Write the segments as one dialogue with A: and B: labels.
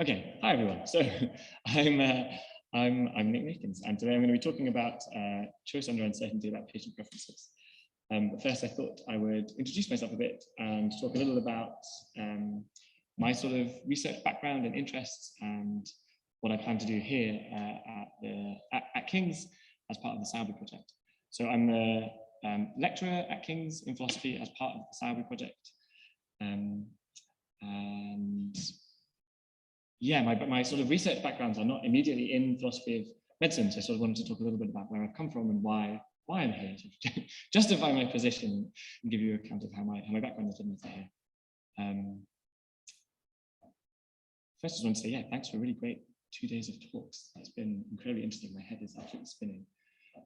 A: Okay, hi everyone. So I'm Nick Makins, and today I'm going to be talking about choice under uncertainty about patient preferences. But first, I thought I would introduce myself a bit and talk a little about my sort of research background and interests and what I plan to do here at King's as part of the Sowerby project. So I'm a lecturer at King's in philosophy as part of the Sowerby project, and yeah, my sort of research backgrounds are not immediately in philosophy of medicine, so I sort of wanted to talk a little bit about where I've come from and why I'm here, to justify my position and give you an account of how my background has led me to here. First, I just want to say, yeah, thanks for a really great 2 days of talks. It's been incredibly interesting. My head is absolutely spinning.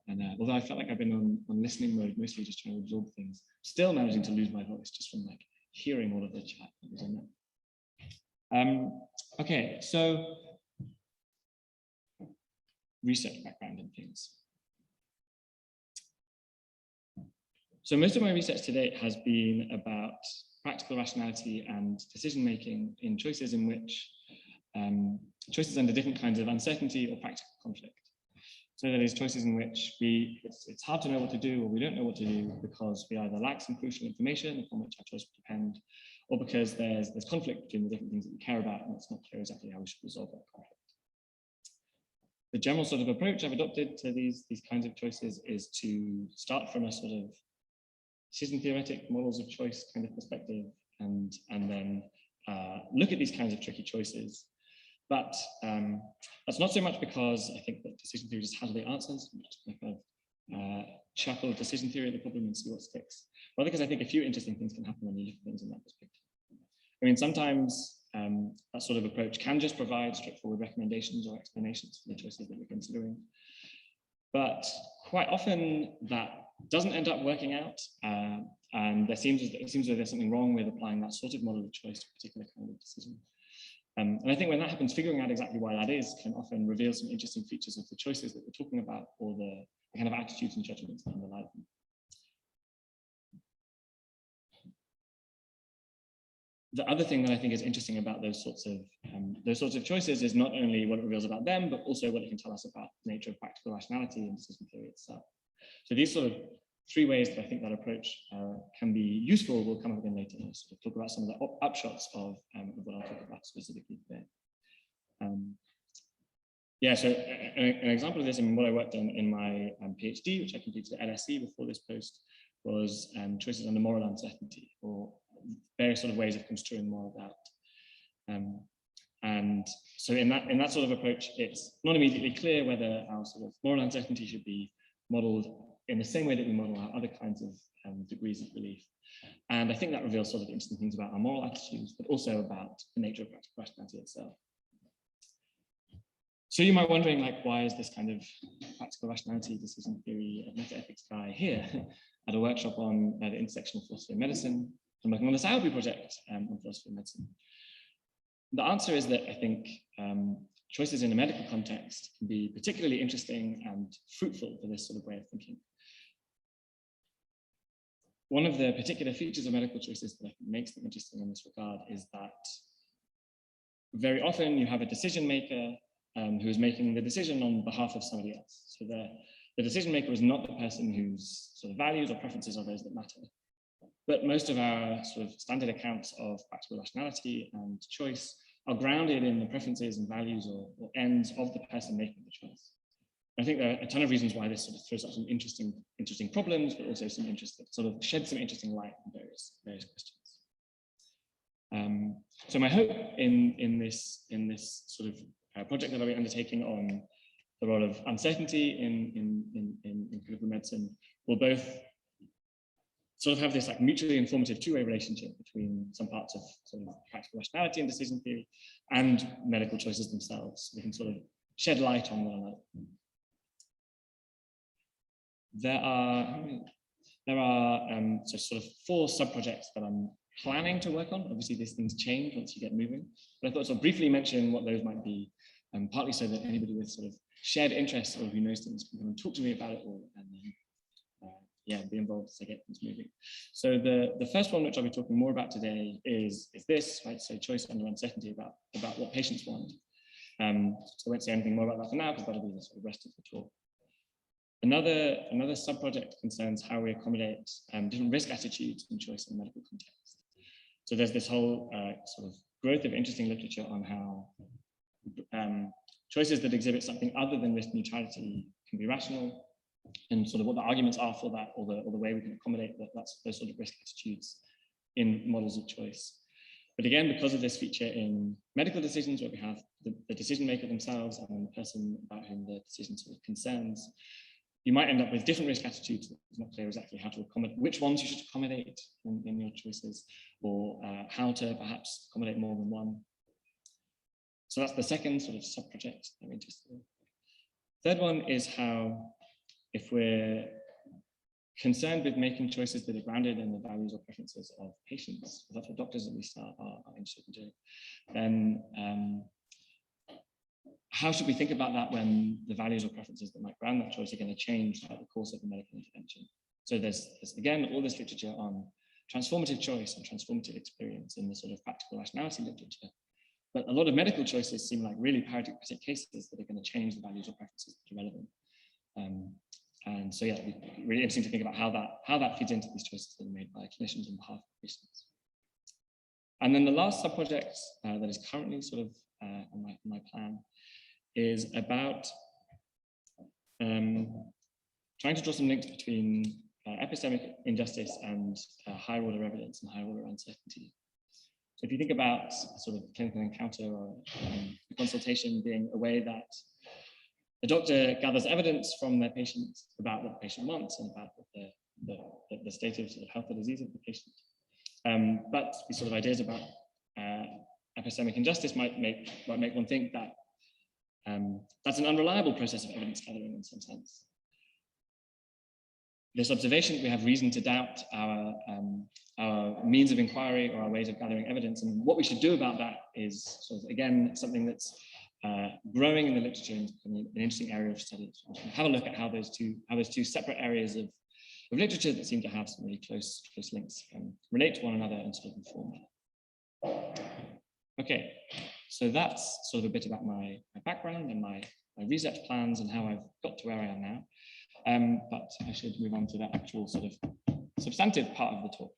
A: And although I felt like I've been on listening mode, mostly just trying to absorb things, still managing to lose my voice just from like hearing all of the chat that was on there. Okay, so research background and things. So most of my research to date has been about practical rationality and decision-making in choices in which choices under different kinds of uncertainty or practical conflict. So that is choices in which it's hard to know what to do, or we don't know what to do because we either lack some crucial information upon which our choice would depend, or because there's conflict between the different things that we care about, and it's not clear exactly how we should resolve that conflict. The general sort of approach I've adopted to these kinds of choices is to start from a sort of decision theoretic models of choice kind of perspective, and then look at these kinds of tricky choices. But that's not so much because I think that decision theory just has the answers, just kind of chuckle decision theory at the problem and see what sticks. Rather, because I think a few interesting things can happen when you look at things in that perspective. I mean, sometimes that sort of approach can just provide straightforward recommendations or explanations for the choices that we're considering. But quite often that doesn't end up working out, and it seems that there's something wrong with applying that sort of model of choice to a particular kind of decision. And I think when that happens, figuring out exactly why that is can often reveal some interesting features of the choices that we're talking about, or the kind of attitudes and judgments that underlie them. The other thing that I think is interesting about those sorts of choices is not only what it reveals about them, but also what it can tell us about the nature of practical rationality and decision theory itself. So these sort of three ways that I think that approach can be useful will come up again later. I'll sort of talk about some of the upshots of what I'll talk about specifically today. Yeah, so an example of this, and what I worked on in my PhD, which I completed at LSE before this post, was choices under moral uncertainty, or various sort of ways of construing moral doubt. And so in that sort of approach, it's not immediately clear whether our sort of moral uncertainty should be modeled in the same way that we model our other kinds of degrees of belief. And I think that reveals sort of interesting things about our moral attitudes, but also about the nature of practical rationality itself. So you might be wondering, like, why is this kind of practical rationality, decision theory, meta-ethics guy here at a workshop on the intersection of philosophy and medicine? I'm working on the Sowerby project on philosophy and medicine. The answer is that I think choices in a medical context can be particularly interesting and fruitful for this sort of way of thinking. One of the particular features of medical choices that I think makes them interesting in this regard is that very often you have a decision maker who is making the decision on behalf of somebody else. So the decision maker is not the person whose sort of values or preferences are those that matter. But most of our sort of standard accounts of practical rationality and choice are grounded in the preferences and values or ends of the person making the choice. I think there are a ton of reasons why this sort of throws up some interesting problems, but also some sort of sheds some interesting light on various questions. So my hope in this sort of project that I'll be undertaking on the role of uncertainty in clinical medicine will both sort of have this like mutually informative two-way relationship between some parts of sort of practical rationality and decision theory and medical choices themselves. We can sort of shed light on one another. There are so sort of 4 sub-projects that I'm planning to work on. Obviously, these things change once you get moving, but I thought I'd briefly mention what those might be, partly so that anybody with sort of shared interests or who knows things can come and talk to me about it, or be involved as I get things moving. So the first one, which I'll be talking more about today, is this, right? So choice under uncertainty about what patients want. So I won't say anything more about that for now, because that'll be the sort of rest of the talk. Another sub-project concerns how we accommodate different risk attitudes in choice in the medical context. So there's this whole sort of growth of interesting literature on how choices that exhibit something other than risk neutrality can be rational, and sort of what the arguments are for that, or the way we can accommodate those sort of risk attitudes in models of choice. But again, because of this feature in medical decisions, where we have the decision maker themselves and the person about whom the decision sort of concerns, you might end up with different risk attitudes. It's not clear exactly how to accommodate, which ones you should accommodate in your choices, or how to perhaps accommodate more than one. So that's the second sort of sub-project I'm interested in. Third one is how, if we're concerned with making choices that are grounded in the values or preferences of patients, that's what doctors at least are interested in doing, then how should we think about that when the values or preferences that might ground that choice are going to change throughout the course of the medical intervention? So there's again, all this literature on transformative choice and transformative experience in the sort of practical rationality literature. But a lot of medical choices seem like really paradigmatic cases that are going to change the values or preferences that are relevant. And so, yeah, it'd be really interesting to think about how that feeds into these choices that are made by clinicians on behalf of patients. And then the last sub-project that is currently sort of on my plan is about trying to draw some links between epistemic injustice and higher order evidence and higher order uncertainty. So if you think about sort of clinical encounter or consultation being a way that the doctor gathers evidence from their patient about what the patient wants and about the state of, sort of health or disease of the patient. But these sort of ideas about epistemic injustice might make one think that that's an unreliable process of evidence gathering in some sense. This observation, we have reason to doubt our means of inquiry or our ways of gathering evidence, and what we should do about that is sort of, again, something that's growing in the literature and an interesting area of study. Have a look at how those two separate areas of literature that seem to have some really close links relate to one another and sort of inform that. Okay, so that's sort of a bit about my background and my research plans and how I've got to where I am now. But I should move on to the actual sort of substantive part of the talk.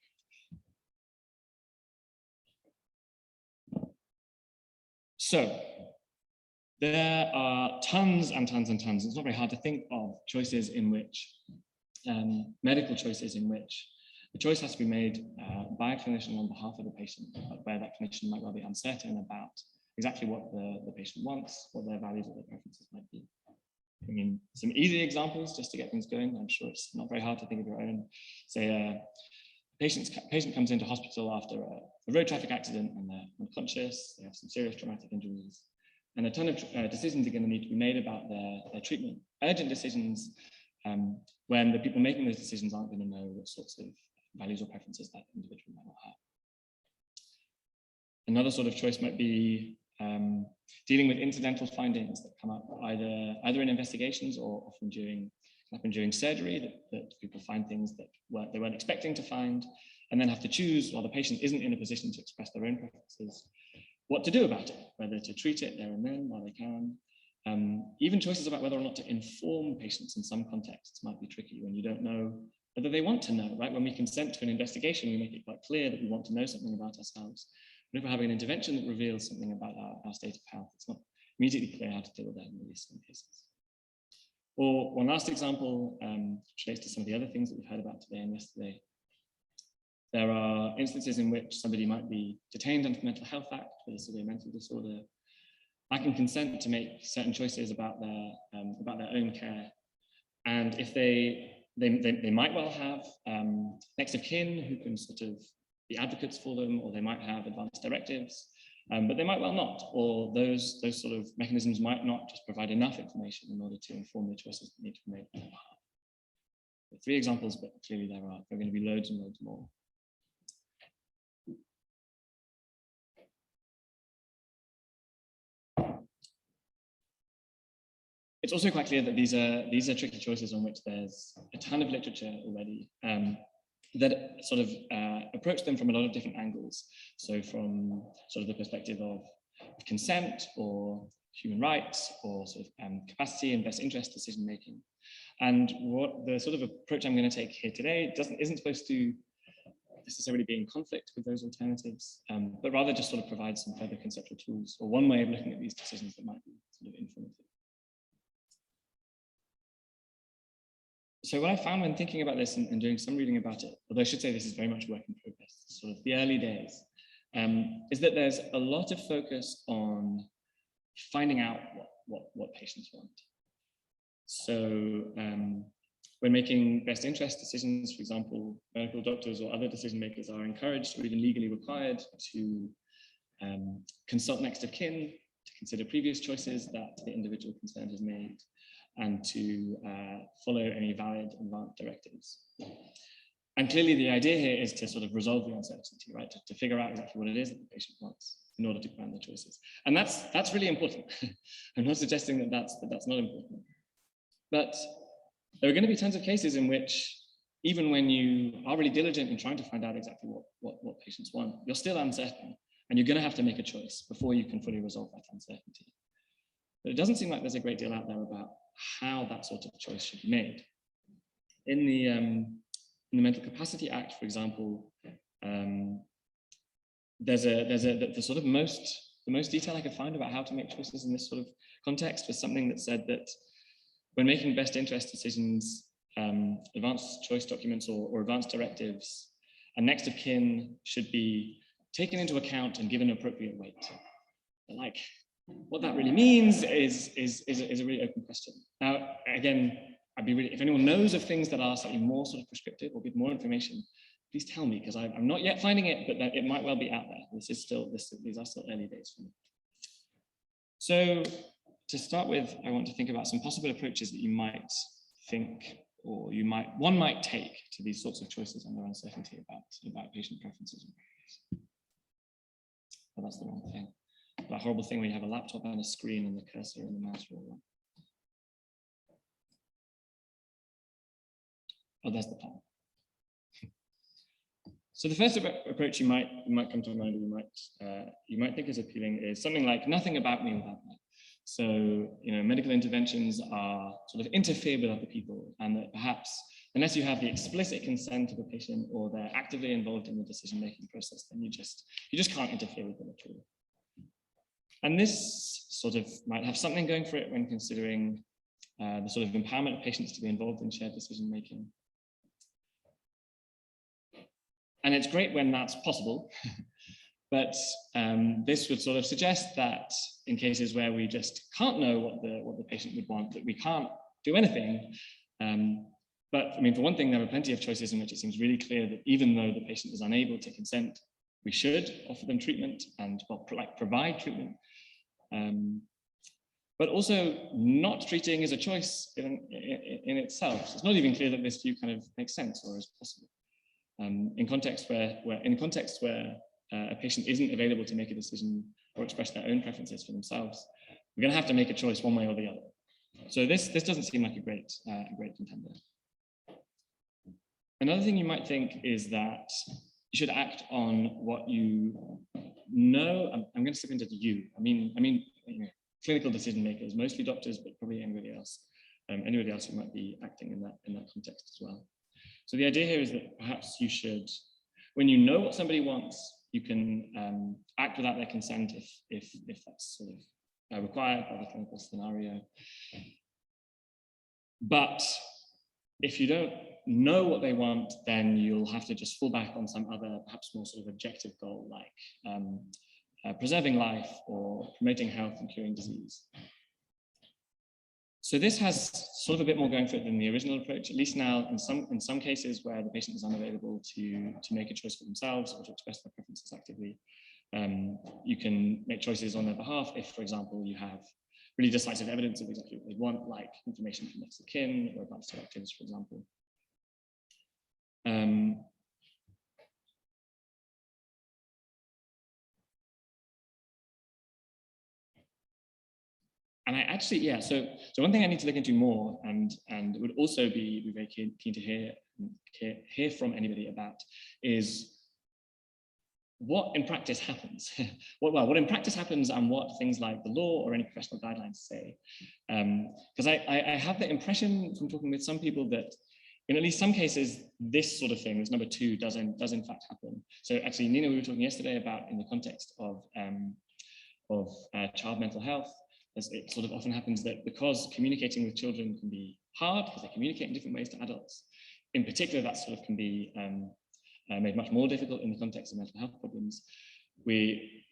A: So there are tons and tons and tons. It's not very hard to think of choices in which, medical choices in which the choice has to be made by a clinician on behalf of the patient, but where that clinician might well be uncertain about exactly what the patient wants, what their values or their preferences might be. I mean, some easy examples just to get things going. I'm sure it's not very hard to think of your own. Say a patient comes into hospital after a road traffic accident and they're unconscious, they have some serious traumatic injuries, and a ton of decisions are going to need to be made about their treatment. Urgent decisions when the people making those decisions aren't going to know what sorts of values or preferences that individual might not have. Another sort of choice might be dealing with incidental findings that come up either in investigations or often during surgery, that people find things that they weren't expecting to find, and then have to choose, while the patient isn't in a position to express their own preferences, what to do about it, whether to treat it there and then while they can. Even choices about whether or not to inform patients in some contexts might be tricky when you don't know whether they want to know, right? When we consent to an investigation, we make it quite clear that we want to know something about ourselves. But if we're having an intervention that reveals something about our state of health, it's not immediately clear how to deal with that in these cases. Or one last example, which relates to some of the other things that we've heard about today and yesterday. There are instances in which somebody might be detained under the Mental Health Act with a severe mental disorder. I can consent to make certain choices about their own care, and if they might well have next of kin who can sort of be advocates for them, or they might have advanced directives, but they might well not, or those sort of mechanisms might not just provide enough information in order to inform the choices that need to be made on their behalf. 3 examples, but clearly there are going to be loads and loads more. it's also quite clear that these are tricky choices on which there's a ton of literature already that sort of approach them from a lot of different angles. So from sort of the perspective of consent or human rights or sort of capacity and best interest decision making. And what the sort of approach I'm going to take here today isn't supposed to necessarily be in conflict with those alternatives, but rather just sort of provide some further conceptual tools or one way of looking at these decisions that might be sort of informative. So what I found when thinking about this and doing some reading about it, although I should say this is very much work in progress, sort of the early days, is that there's a lot of focus on finding out what patients want. So when making best interest decisions, for example, medical doctors or other decision makers are encouraged or even legally required to consult next of kin, to consider previous choices that the individual concerned has made, and to follow any valid advance directives. And clearly the idea here is to sort of resolve the uncertainty, right? To figure out exactly what it is that the patient wants in order to plan the choices. And that's really important. I'm not suggesting that that's not important. But there are going to be tons of cases in which, even when you are really diligent in trying to find out exactly what patients want, you're still uncertain, and you're going to have to make a choice before you can fully resolve that uncertainty. But it doesn't seem like there's a great deal out there about how that sort of choice should be made. In the Mental Capacity Act, for example, there's the sort of the most detail I could find about how to make choices in this sort of context was something that said that when making best interest decisions, advanced choice documents or advanced directives, a next of kin should be taken into account and given appropriate weight. But like, what that really means is a really open question. Now, again, if anyone knows of things that are slightly more sort of prescriptive or give more information, please tell me, because I'm not yet finding it, but it might well be out there. These are still early days for me. So to start with, I want to think about some possible approaches that you might think, or one might take to these sorts of choices under uncertainty about patient preferences and priorities. Oh, that's the wrong thing. That horrible thing where you have a laptop and a screen and the cursor and the mouse are all wrong. Oh, there's the plan. So the first approach you might come to mind, or you might think is appealing, is something like nothing about me without me. So, medical interventions are sort of interfere with other people, and that perhaps unless you have the explicit consent of a patient or they're actively involved in the decision-making process, then you just can't interfere with them at all. And this sort of might have something going for it when considering the sort of empowerment of patients to be involved in shared decision-making. And it's great when that's possible, but this would sort of suggest that in cases where we just can't know what the patient would want, that we can't do anything. But I mean, for one thing, there are plenty of choices in which it seems really clear that even though the patient is unable to consent, we should offer them treatment and provide treatment. But also, not treating is a choice in itself. So it's not even clear that this view kind of makes sense or is possible. In contexts where a patient isn't available to make a decision or express their own preferences for themselves, we're going to have to make a choice one way or the other. So this doesn't seem like a great contender. Another thing you might think is that you should act on what you know. I'm going to slip into the you. I mean, clinical decision makers, mostly doctors, but probably anybody else who might be acting in that context as well. So the idea here is that perhaps you should, when you know what somebody wants, you can act without their consent if that's sort of required by the clinical scenario. But if you don't know what they want, then you'll have to just fall back on some other, perhaps more sort of objective goal, like preserving life or promoting health and curing disease. So this has sort of a bit more going for it than the original approach, at least now in some cases where the patient is unavailable to make a choice for themselves or to express their preferences actively. You can make choices on their behalf if, for example, you have really decisive evidence of exactly what they want, like information from next of kin or advanced directives, for example. And I actually, yeah, so one thing I need to look into more, and would also be very keen to hear from anybody about, is what in practice happens. what in practice happens, and what things like the law or any professional guidelines say. Because I have the impression from talking with some people that in at least some cases, this sort of thing, this number 2, does in fact happen. So actually, Nina, we were talking yesterday about in the context of child mental health, as it sort of often happens that because communicating with children can be hard, because they communicate in different ways to adults, in particular, that sort of can be made much more difficult in the context of mental health problems. We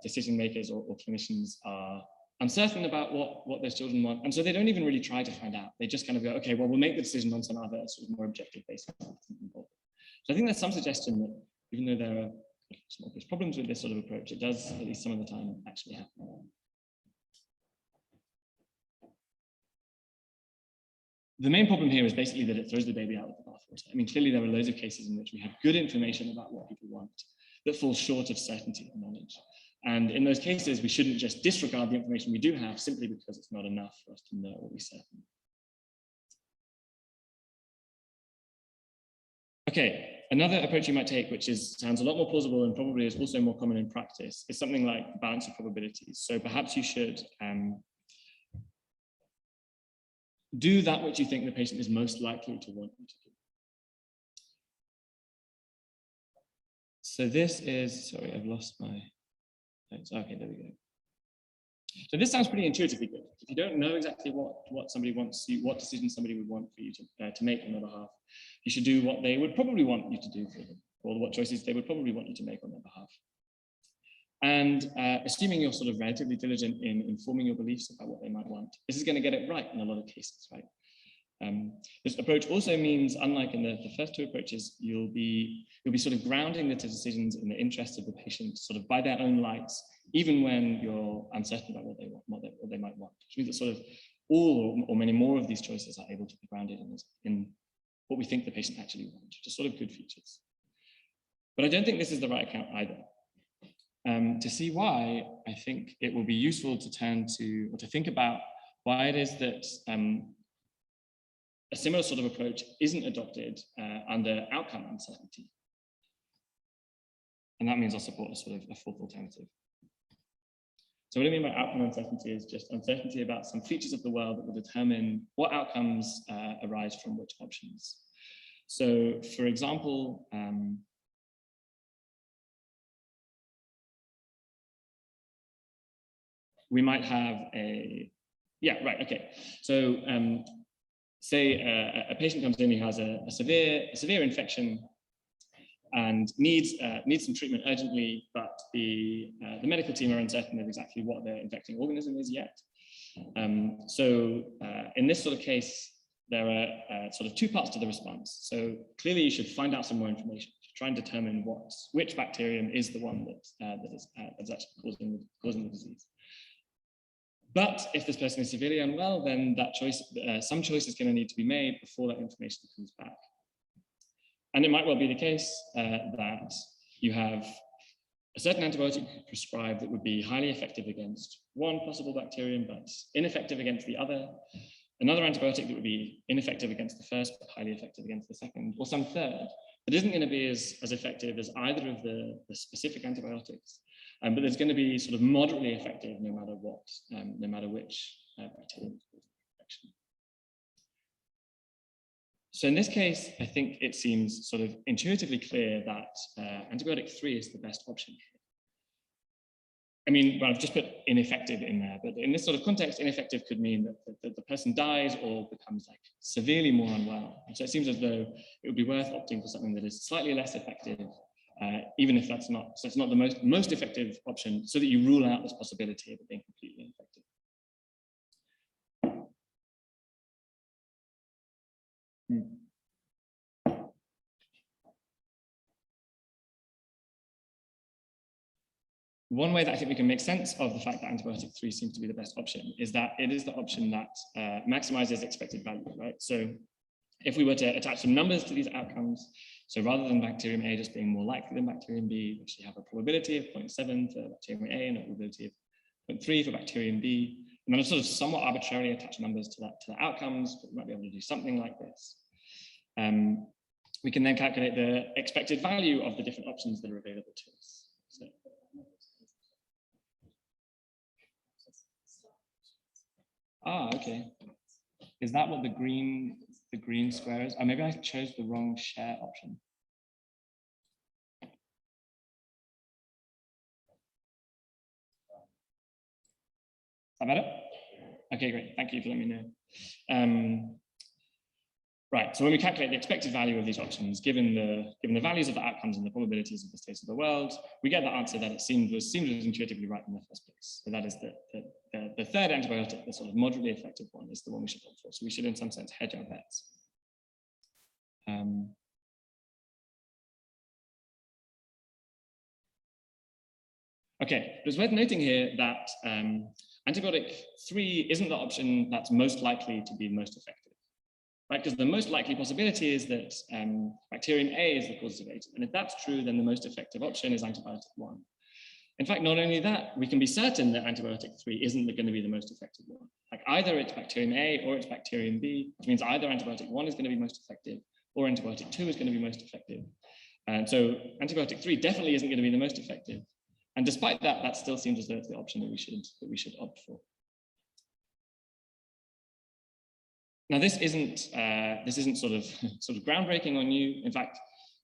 A: decision makers or clinicians are uncertain about what those children want, and so they don't even really try to find out. They just kind of go, okay, well, we'll make the decision on some other sort of more objective basis. So I think there's some suggestion that even though there are some obvious problems with this sort of approach, it does, at least some of the time, actually happen. The main problem here is basically that it throws the baby out with the bathwater. I mean, clearly there are loads of cases in which we have good information about what people want that falls short of certainty and knowledge. And in those cases, we shouldn't just disregard the information we do have simply because it's not enough for us to know what we certain. Okay, another approach you might take, which sounds a lot more plausible and probably is also more common in practice, is something like balance of probabilities. So perhaps you should do that which you think the patient is most likely to want you to do. So this is, sorry, I've lost my notes. Okay, there we go. So this sounds pretty intuitively good. If you don't know exactly what somebody wants you, what decision somebody would want for you to make on their behalf, you should do what they would probably want you to do for them, or what choices they would probably want you to make on their behalf. And assuming you're sort of relatively diligent in informing your beliefs about what they might want, this is going to get it right in a lot of cases, right? This approach also means, unlike in the first 2 approaches, you'll be sort of grounding the decisions in the interest of the patient, sort of by their own lights, even when you're uncertain about what they want, what they might want. Which means that sort of all or many more of these choices are able to be grounded in what we think the patient actually wants, which are sort of good features. But I don't think this is the right account either. To see why, I think it will be useful to turn to, or to think about why it is that a similar sort of approach isn't adopted under outcome uncertainty. And that means I'll support a sort of a 4th alternative. So what I mean by outcome uncertainty is just uncertainty about some features of the world that will determine what outcomes arise from which options. So for example, we might have So say a patient comes in who has a severe infection and needs some treatment urgently, but the medical team are uncertain of exactly what their infecting organism is yet. So in this sort of case, there are sort of 2 parts to the response. So clearly you should find out some more information to try and determine which bacterium is the one that's actually causing the disease. But if this person is severely unwell, then that choice, some choice is going to need to be made before that information comes back. And it might well be the case that you have a certain antibiotic prescribed that would be highly effective against one possible bacterium, but ineffective against the other. Another antibiotic that would be ineffective against the first, but highly effective against the second, or some third that isn't going to be as effective as either of the specific antibiotics. But it's going to be sort of moderately effective no matter what, no matter which bacterium causes the infection. So in this case, I think it seems sort of intuitively clear that antibiotic 3 is the best option. I mean, well, I've just put ineffective in there, but in this sort of context, ineffective could mean that the person dies or becomes like severely more unwell. And so it seems as though it would be worth opting for something that is slightly less effective, even if that's not, so it's not the most effective option, so that you rule out this possibility of it being completely ineffective. One way that I think we can make sense of the fact that antibiotic 3 seems to be the best option is that it is the option that maximizes expected value, right? So if we were to attach some numbers to these outcomes, so rather than bacterium A just being more likely than bacterium B, we actually have a probability of 0.7 for bacterium A and a probability of 0.3 for bacterium B. And then I've sort of somewhat arbitrarily attached numbers to the outcomes, but we might be able to do something like this. We can then calculate the expected value of the different options that are available to us. So, okay. Is that what the green square is? Oh, maybe I chose the wrong share option. Is that better? Okay, great. Thank you for letting me know. Right, so when we calculate the expected value of these options, given the values of the outcomes and the probabilities of the states of the world, we get the answer that it seemed was intuitively right in the first place. So that is that the third antibiotic, the sort of moderately effective one, is the one we should opt for. So we should, in some sense, hedge our bets. Okay, but it's worth noting here that antibiotic 3 isn't the option that's most likely to be most effective. Right, because the most likely possibility is that bacterium A is the causative agent. And if that's true, then the most effective option is antibiotic 1. In fact, not only that, we can be certain that antibiotic 3 isn't going to be the most effective one. Like either it's bacterium A or it's bacterium B, which means either antibiotic 1 is going to be most effective or antibiotic 2 is going to be most effective. And so antibiotic 3 definitely isn't going to be the most effective. And despite that, that still seems as though it's the option that we should opt for. Now, this isn't sort of groundbreaking or new. In fact,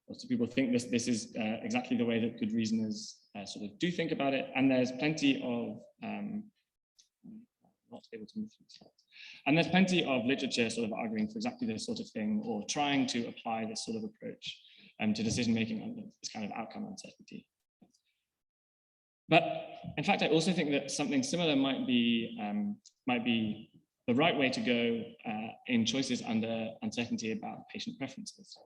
A: lots of people think this is exactly the way that good reasoners sort of do think about it. And there's plenty of not able to move through the slides. And there's plenty of literature sort of arguing for exactly this sort of thing, or trying to apply this sort of approach to decision making on this kind of outcome uncertainty. But in fact, I also think that something similar might be the right way to go in choices under uncertainty about patient preferences.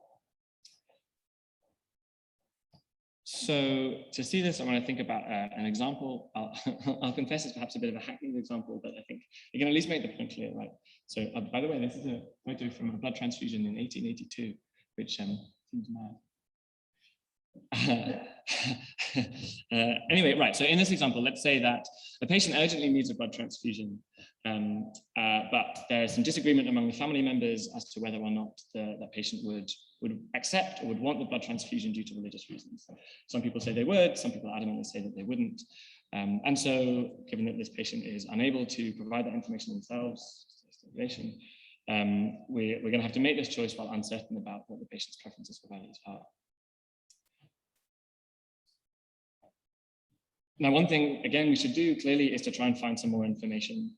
A: So to see this, I want to think about an example. I'll confess it's perhaps a bit of a hackneyed example, but I think you can at least make the point clear, right? So by the way, this is a photo from a blood transfusion in 1882, which seems mad. Anyway, right, so in this example, let's say that the patient urgently needs a blood transfusion, but there is some disagreement among the family members as to whether or not the patient would accept or would want the blood transfusion due to religious reasons. Some people say they would, some people adamantly say that they wouldn't. And so given that this patient is unable to provide that information themselves, we're going to have to make this choice while uncertain about what the patient's preferences for values are. Now, one thing, again, we should do clearly is to try and find some more information.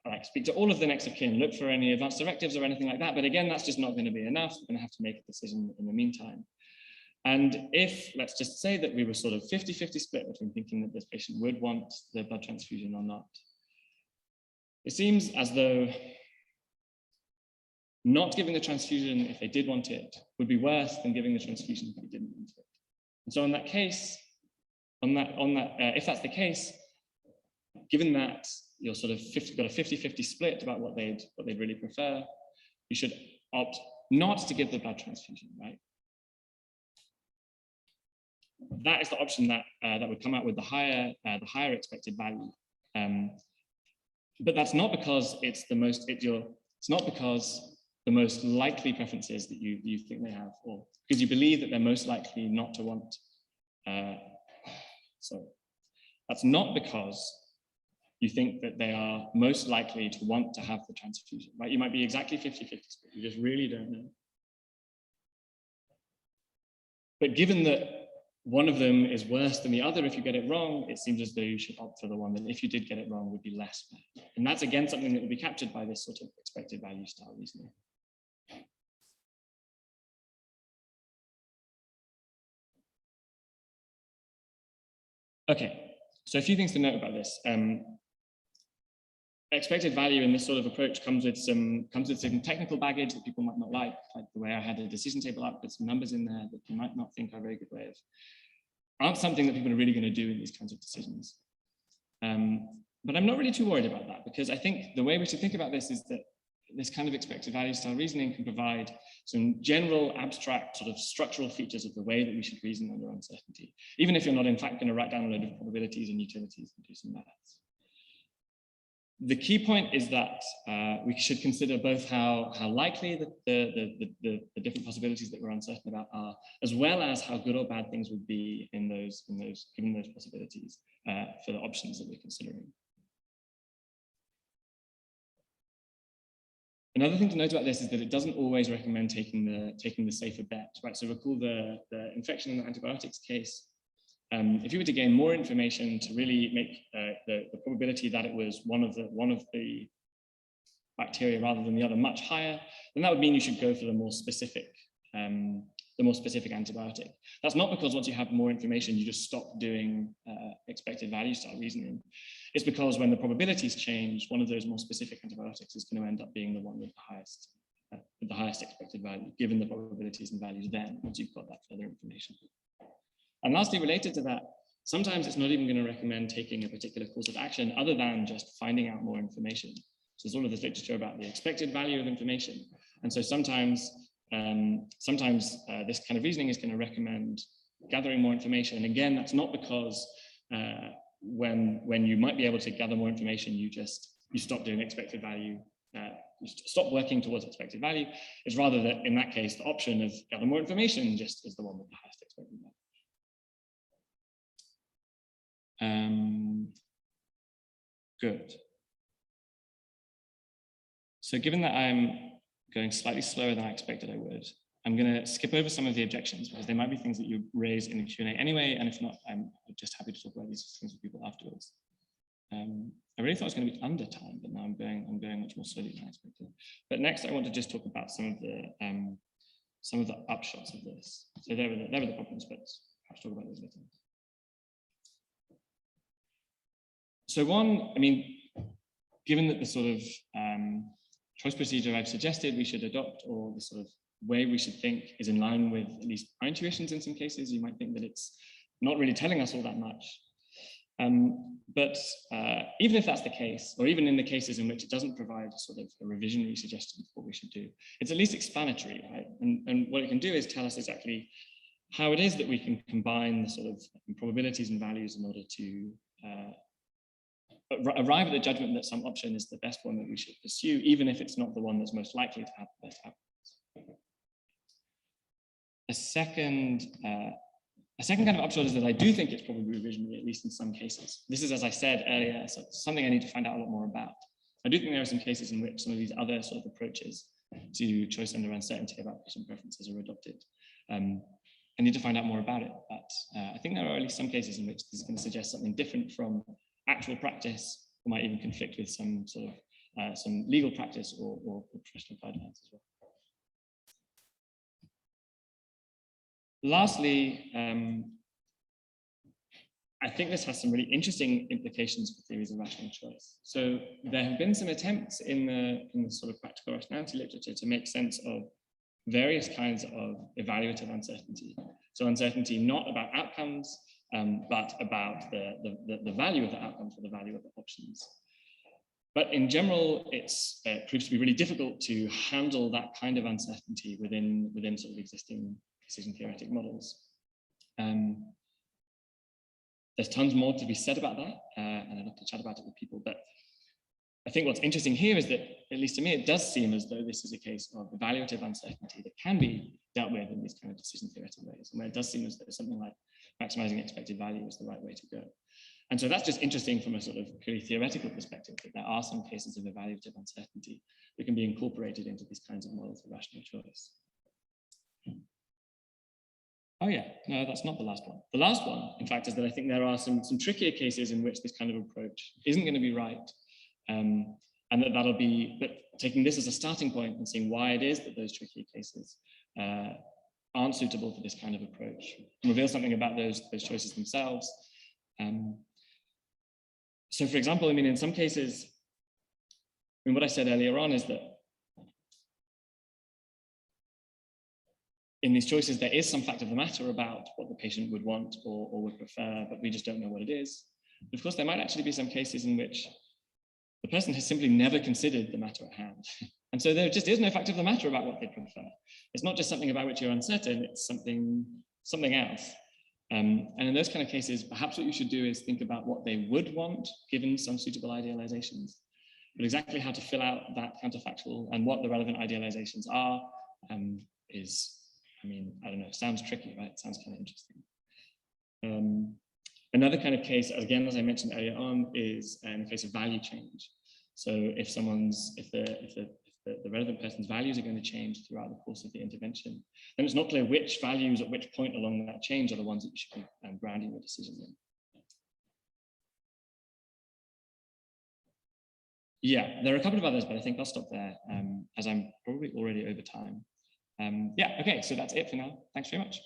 A: Like speak to all of the next of kin, look for any advanced directives or anything like that. But again, that's just not going to be enough. We're going to have to make a decision in the meantime. And if, let's just say that we were sort of 50-50 split between thinking that this patient would want the blood transfusion or not, it seems as though not giving the transfusion if they did want it would be worse than giving the transfusion if they didn't want it. And so in that case, if that's the case, given that you're sort of got a 50-50 split about what they'd really prefer, you should opt not to give the blood transfusion, right? That is the option that would come out with the higher expected value. But that's not because it's not because the most likely preferences that you think they have, or because you believe that they're most likely not to want. So that's not because you think that they are most likely to want to have the transfusion, right? You might be exactly 50-50 split, you just really don't know. But given that one of them is worse than the other if you get it wrong, it seems as though you should opt for the one that if you did get it wrong would be less bad. And that's again something that will be captured by this sort of expected value style reasoning. Okay, so a few things to note about this. Expected value in this sort of approach comes with some technical baggage that people might not like the way I had a decision table up with some numbers in there that you might not think are a very good way of, aren't something that people are really going to do in these kinds of decisions. But I'm not really too worried about that, because I think the way we should think about this is that this kind of expected value style reasoning can provide some general abstract sort of structural features of the way that we should reason under uncertainty, even if you're not in fact going to write down a load of probabilities and utilities and do some maths. the key point is that we should consider both how likely the different possibilities that we're uncertain about are, as well as how good or bad things would be in those given those possibilities for the options that we're considering. Another thing to note about this is that it doesn't always recommend taking the safer bet, right? So recall the infection and antibiotics case. If you were to gain more information to really make the probability that it was one of the bacteria rather than the other much higher, then that would mean you should go for the more specific antibiotic. That's not because once you have more information, you just stop doing expected value style reasoning. It's because when the probabilities change, one of those more specific antibiotics is going to end up being the one with the highest expected value, given the probabilities and values then, once you've got that further information. And lastly, related to that, sometimes it's not even going to recommend taking a particular course of action other than just finding out more information. So there's all of this literature about the expected value of information. And so sometimes this kind of reasoning is going to recommend gathering more information. And again, that's not because when you might be able to gather more information, you stop doing expected value, you stop working towards expected value. It's rather that in that case, the option of gather more information just is the one with the highest expected value. Good. So given that I'm going slightly slower than I expected I would, I'm going to skip over some of the objections because they might be things that you raise in the Q&A anyway, and if not, I'm just happy to talk about these things with people afterwards. I really thought I was going to be under time, but now I'm going much more slowly than I expected. But next, I want to just talk about some of the upshots of this. So there were the problems, but perhaps talk about those later. So one, I mean, given that the sort of choice procedure I've suggested we should adopt, or the sort of way we should think is in line with at least our intuitions in some cases, you might think that it's not really telling us all that much. But even if that's the case, or even in the cases in which it doesn't provide sort of a revisionary suggestion of what we should do, it's at least explanatory, right? And what it can do is tell us exactly how it is that we can combine the sort of probabilities and values in order to arrive at the judgment that some option is the best one that we should pursue, even if it's not the one that's most likely to have the best outcomes. A second kind of upshot is that I do think it's probably revisionary, at least in some cases. This is, as I said earlier, something I need to find out a lot more about. I do think there are some cases in which some of these other sort of approaches to choice under uncertainty about patient preferences are adopted. I need to find out more about it, but I think there are at least some cases in which this is going to suggest something different from actual practice, or might even conflict with some sort of some legal practice or professional guidelines as well. Lastly, I think this has some really interesting implications for theories of rational choice. So there have been some attempts in the sort of practical rationality literature to make sense of various kinds of evaluative uncertainty. So uncertainty not about outcomes, but about the value of the outcomes or the value of the options. But in general, it proves to be really difficult to handle that kind of uncertainty within sort of existing decision theoretic models. There's tons more to be said about that, and I'd love to chat about it with people. But I think what's interesting here is that, at least to me, it does seem as though this is a case of evaluative uncertainty that can be dealt with in these kind of decision theoretic ways, and where it does seem as though something like maximizing expected value is the right way to go. And so that's just interesting from a sort of purely theoretical perspective, that there are some cases of evaluative uncertainty that can be incorporated into these kinds of models of rational choice. Oh yeah, no, that's not the last one. The last one, in fact, is that I think there are some trickier cases in which this kind of approach isn't going to be right. And that'll be, but taking this as a starting point and seeing why it is that those trickier cases aren't suitable for this kind of approach, and reveal something about those choices themselves. So for example, I mean, in some cases, I mean, what I said earlier on is that in these choices, there is some fact of the matter about what the patient would want or would prefer, but we just don't know what it is. But of course, there might actually be some cases in which the person has simply never considered the matter at hand. And so there just is no fact of the matter about what they prefer. It's not just something about which you're uncertain, it's something else. And in those kind of cases, perhaps what you should do is think about what they would want, given some suitable idealizations. But exactly how to fill out that counterfactual and what the relevant idealizations are is, I mean, I don't know, sounds tricky, right? It sounds kind of interesting. Another kind of case, again, as I mentioned earlier on, is in the case of value change. So if the relevant person's values are going to change throughout the course of the intervention, then it's not clear which values at which point along that change are the ones that you should be grounding your decisions in. Yeah, there are a couple of others, but I think I'll stop there as I'm probably already over time. Yeah, okay, so that's it for now. Thanks very much.